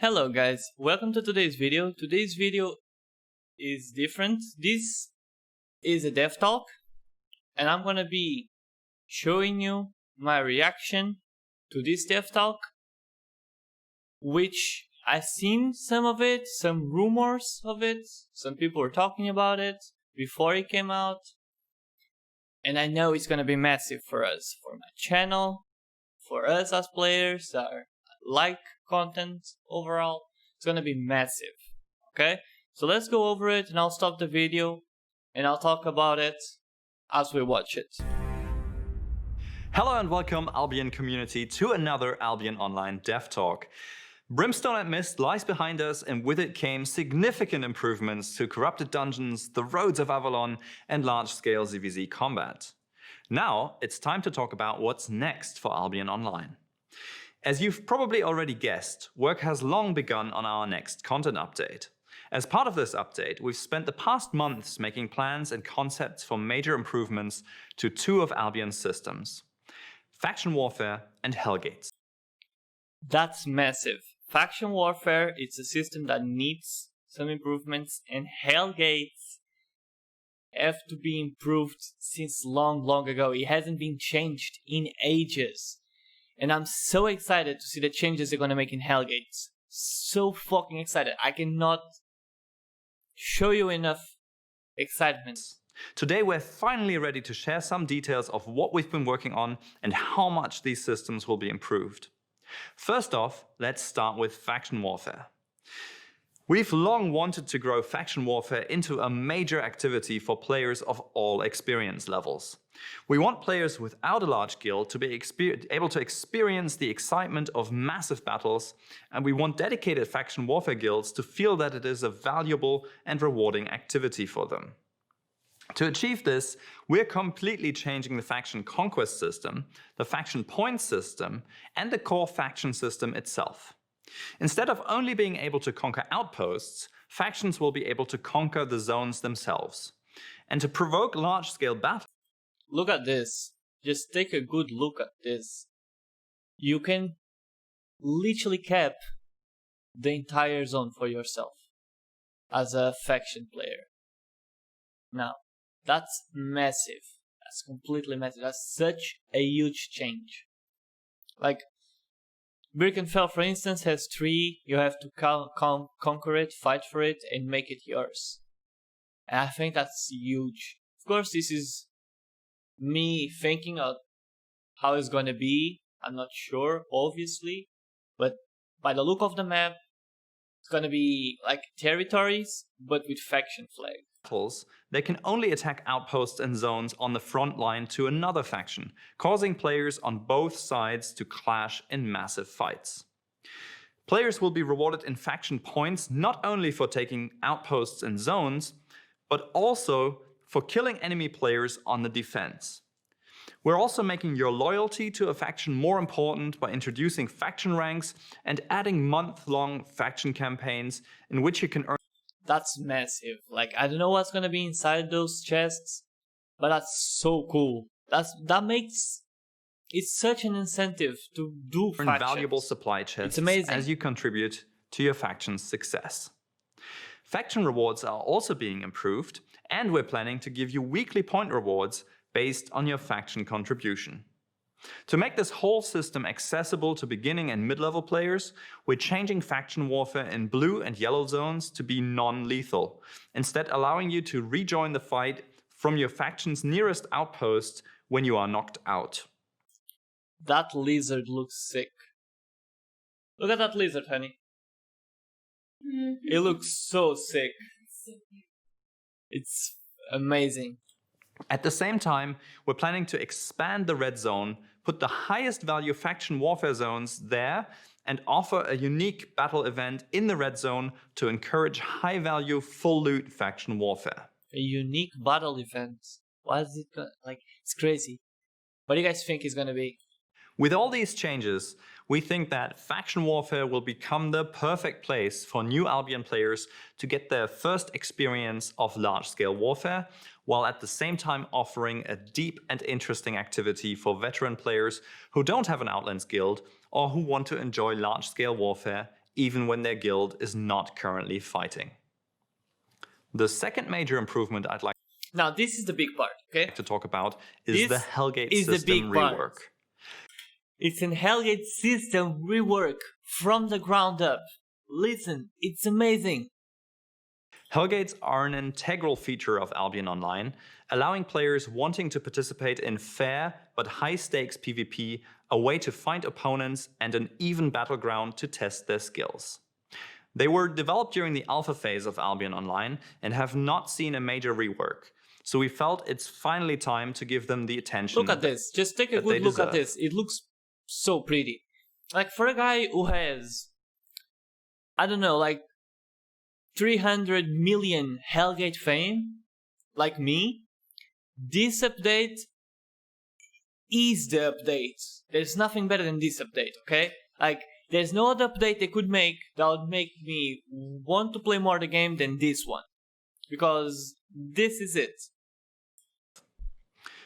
Hello guys, welcome to today's video. Today's video is different. This is a dev talk and I'm gonna be showing you my reaction to this dev talk, which I've seen some of it, some rumors of it, some people were talking about it before it came out, and I know it's gonna be massive for us, for my channel, for us as players that like content overall. It's gonna be massive. Okay, so let's go over it and I'll stop the video and I'll talk about it as we watch it. Hello and welcome, Albion community, to another Albion Online Dev Talk. Brimstone and Mist lies behind us, and with it came significant improvements to corrupted dungeons, the roads of Avalon, and large-scale ZVZ combat. Now it's time to talk about what's next for Albion Online. As you've probably already guessed, work has long begun on our next content update. As part of this update, we've spent the past months making plans and concepts for major improvements to two of Albion's systems: Faction Warfare and Hellgates. That's massive. Faction Warfare, it's a system that needs some improvements, and Hellgates have to be improved since long ago. It hasn't been changed in ages. And I'm so excited to see the changes they're gonna make in Hellgates. So fucking excited. I cannot show you enough excitement. Today we're finally ready to share some details of what we've been working on and how much these systems will be improved. First off, let's start with Faction Warfare. We've long wanted to grow Faction Warfare into a major activity for players of all experience levels. We want players without a large guild to be able to experience the excitement of massive battles, and we want dedicated Faction Warfare guilds to feel that it is a valuable and rewarding activity for them. To achieve this, we're completely changing the faction conquest system, the faction points system, and the core faction system itself. Instead of only being able to conquer outposts, factions will be able to conquer the zones themselves. And to provoke large-scale battles. Look at this. Just take a good look at this. You can literally cap the entire zone for yourself as a faction player. Now, that's massive. That's completely massive. That's such a huge change. Like, Birkenfell, for instance, has 3. You have to conquer it, fight for it, and make it yours. And I think that's huge. Of course, this is me thinking of how it's gonna be. I'm not sure, obviously. But by the look of the map, it's gonna be like territories, but with faction flags. They can only attack outposts and zones on the front line to another faction, causing players on both sides to clash in massive fights. Players will be rewarded in faction points not only for taking outposts and zones, but also for killing enemy players on the defense. We're also making your loyalty to a faction more important by introducing faction ranks and adding month-long faction campaigns in which you can earn. That's massive. Like, I don't know what's gonna be inside those chests, but that's so cool. That makes it such an incentive to do factions. Valuable supply chests. It's amazing. As you contribute to your faction's success. Faction rewards are also being improved, and we're planning to give you weekly point rewards based on your faction contribution. To make this whole system accessible to beginning and mid-level players, we're changing Faction Warfare in blue and yellow zones to be non-lethal, instead allowing you to rejoin the fight from your faction's nearest outpost when you are knocked out. That lizard looks sick. Look at that lizard, honey. It looks so sick. It's amazing. At the same time, we're planning to expand the red zone, put the highest value Faction Warfare zones there, and offer a unique battle event in the red zone to encourage high value full loot Faction Warfare. A unique battle event. Why is it like, it's crazy. What do you guys think it's gonna be? With all these changes, we think that Faction Warfare will become the perfect place for new Albion players to get their first experience of large-scale warfare, while at the same time offering a deep and interesting activity for veteran players who don't have an Outlands guild or who want to enjoy large-scale warfare even when their guild is not currently fighting. The second major improvement I'd like Now, this is the big part, okay? to talk about is the This Hellgate is the system big part. rework. It's an Hellgate system rework from the ground up. Listen, it's amazing. Hellgates are an integral feature of Albion Online, allowing players wanting to participate in fair but high-stakes PvP a way to find opponents and an even battleground to test their skills. They were developed during the alpha phase of Albion Online and have not seen a major rework, so we felt it's finally time to give them the attention. Look at this. Just take a good look at this. It looks so pretty. Like, for a guy who has, I don't know, like 300 million Hellgate fame, like me, this update is the update. There's nothing better than this update, okay? Like, there's no other update they could make that would make me want to play more the game than this one. Because this is it.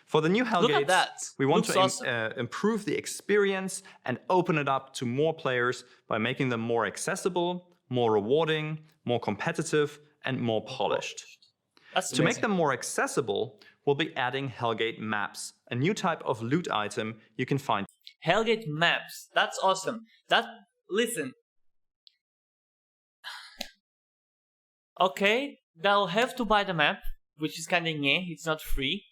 For the new Hellgates, we want to awesome. improve the experience and open it up to more players by making them more accessible, more rewarding, more competitive, and more polished. That's to make them more accessible, we'll be adding Hellgate maps, a new type of loot item you can find. Hellgate maps, that's awesome. Listen. Okay, they'll have to buy the map, which is kinda nyeh, it's not free.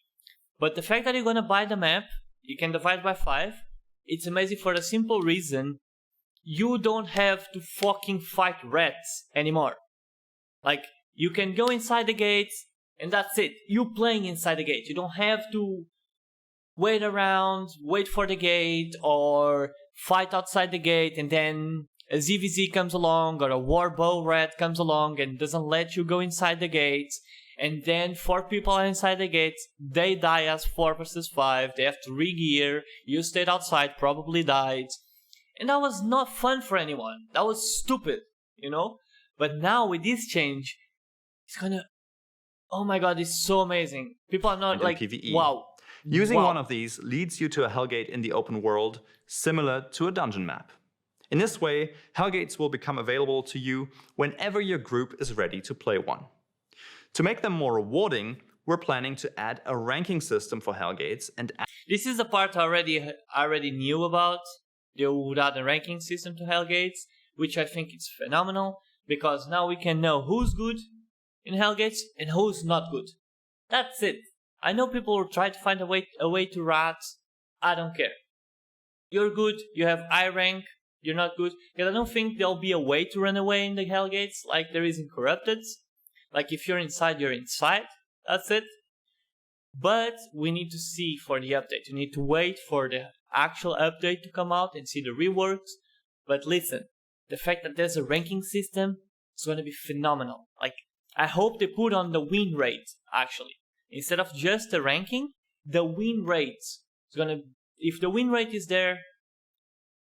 But the fact that you're gonna buy the map, you can divide by 5, it's amazing for the simple reason you don't have to fucking fight rats anymore. Like, you can go inside the gates, and that's it. You playing inside the gate. You don't have to wait around, wait for the gate, or fight outside the gate, and then a ZVZ comes along, or a Warbow rat comes along and doesn't let you go inside the gates. And then 4 people are inside the gates, they die as 4 versus 5, they have to re-gear, you stayed outside, probably died. And that was not fun for anyone. That was stupid, you know? But now with this change, it's gonna... Oh my god, it's so amazing. People are not like, PvE. wow. Using one of these leads you to a Hellgate in the open world, similar to a dungeon map. In this way, Hellgates will become available to you whenever your group is ready to play one. To make them more rewarding, we're planning to add a ranking system for Hellgates and this is the part I already knew about. They would add a ranking system to Hellgates, which I think is phenomenal, because now we can know who's good in Hellgates and who's not good. That's it. I know people will try to find a way to rat. I don't care. You're good, you have I rank, you're not good. Because I don't think there'll be a way to run away in the Hellgates like there is in Corrupted. Like, if you're inside, you're inside. That's it. But we need to see for the update. You need to wait for the actual update to come out and see the reworks. But listen, the fact that there's a ranking system is going to be phenomenal. Like, I hope they put on the win rate, actually. Instead of just the ranking, the win rate is going to... If the win rate is there,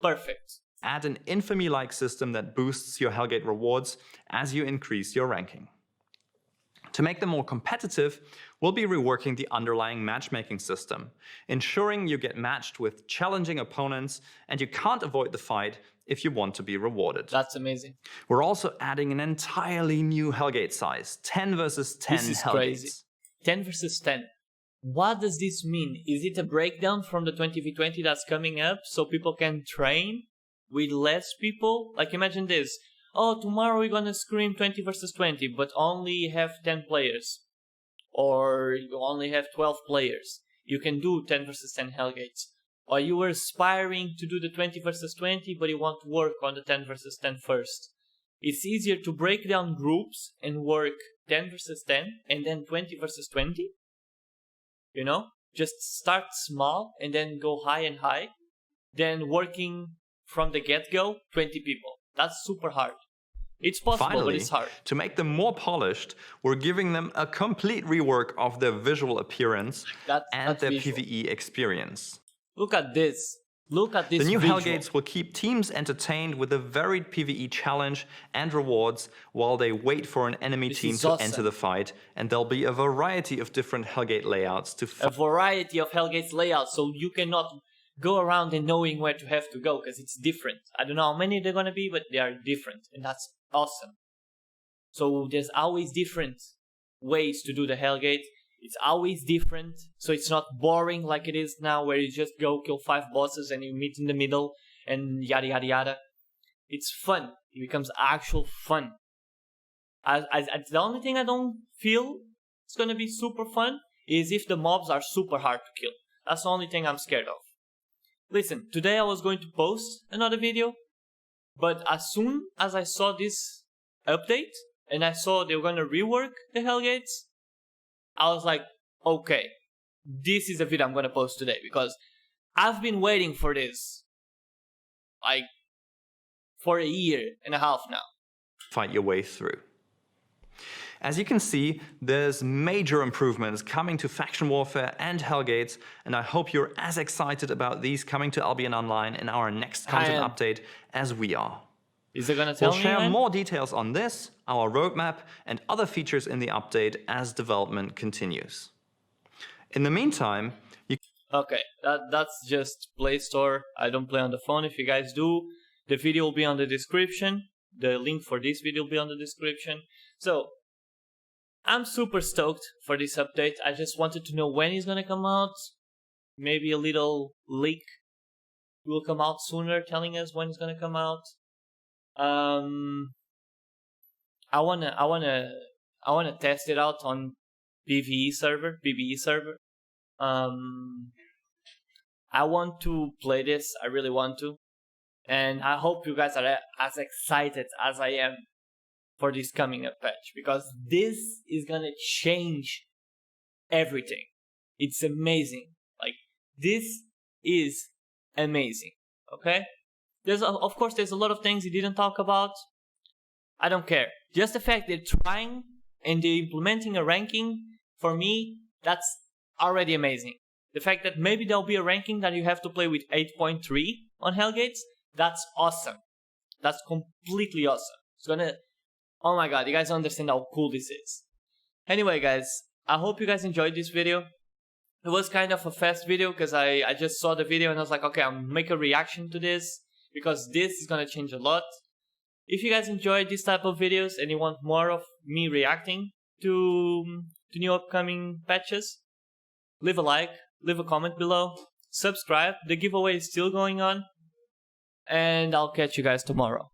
perfect. Add an infamy-like system that boosts your Hellgate rewards as you increase your ranking. To make them more competitive, we'll be reworking the underlying matchmaking system, ensuring you get matched with challenging opponents and you can't avoid the fight if you want to be rewarded. That's amazing. We're also adding an entirely new Hellgate size, 10 versus 10 this is Hellgates. Crazy. 10 versus 10. What does this mean? Is it a breakdown from the 20v20 that's coming up so people can train with less people? Like, imagine this. Oh, tomorrow we're gonna scream 20 versus 20, but only have 10 players. Or you only have 12 players. You can do 10 versus 10 Hellgates. Or you were aspiring to do the 20 versus 20, but you want to work on the 10 versus 10 first. It's easier to break down groups and work 10 versus 10, and then 20 versus 20. You know? Just start small, and then go high and high. Then working from the get-go, 20 people. That's super hard. It's possible, Finally, but it's hard. To make them more polished, we're giving them a complete rework of their visual appearance and their visual. PvE experience. Look at this. Look at this The new visual. Hellgates will keep teams entertained with a varied PvE challenge and rewards while they wait for an enemy team to enter the fight, and there'll be a variety of different Hellgate layouts to a variety of Hellgates layouts, so you cannot go around and knowing where to have to go, because it's different. I don't know how many they're gonna be, but they are different, and that's awesome. So there's always different ways to do the Hellgate. It's always different, so it's not boring like it is now, where you just go kill 5 bosses and you meet in the middle and yada yada yada. It's fun. It becomes actual fun. The only thing I don't feel it's gonna be super fun is if the mobs are super hard to kill. That's the only thing I'm scared of. Listen, today I was going to post another video, but as soon as I saw this update and I saw they were gonna rework the Hellgates, I was like, okay, this is the video I'm gonna post today, because I've been waiting for this like for a year and a half now. Fight your way through. As you can see, there's major improvements coming to Faction Warfare and Hellgates, and I hope you're as excited about these coming to Albion Online in our next content update as we are. Is it gonna tell me? We'll share more details on this, our roadmap, and other features in the update as development continues. In the meantime, you... Okay, that's just Play Store. I don't play on the phone. If you guys do, the video will be on the description. The link for this video will be on the description. So, I'm super stoked for this update. I just wanted to know when it's gonna come out. Maybe a little leak will come out sooner, telling us when it's gonna come out. I wanna test it out on BBE server. I want to play this. I really want to, and I hope you guys are as excited as I am for this coming up patch, because this is gonna change everything. It's amazing. Like, this is amazing. Okay? Of course, there's a lot of things he didn't talk about. I don't care. Just the fact they're trying and they're implementing a ranking, for me, that's already amazing. The fact that maybe there'll be a ranking that you have to play with 8.3 on Hellgates, that's awesome. That's completely awesome. It's gonna... Oh my god, you guys understand how cool this is. Anyway, guys, I hope you guys enjoyed this video. It was kind of a fast video, because I just saw the video and I was like, okay, I'll make a reaction to this, because this is gonna change a lot. If you guys enjoyed this type of videos and you want more of me reacting to new upcoming patches, leave a like, leave a comment below, subscribe, the giveaway is still going on, and I'll catch you guys tomorrow.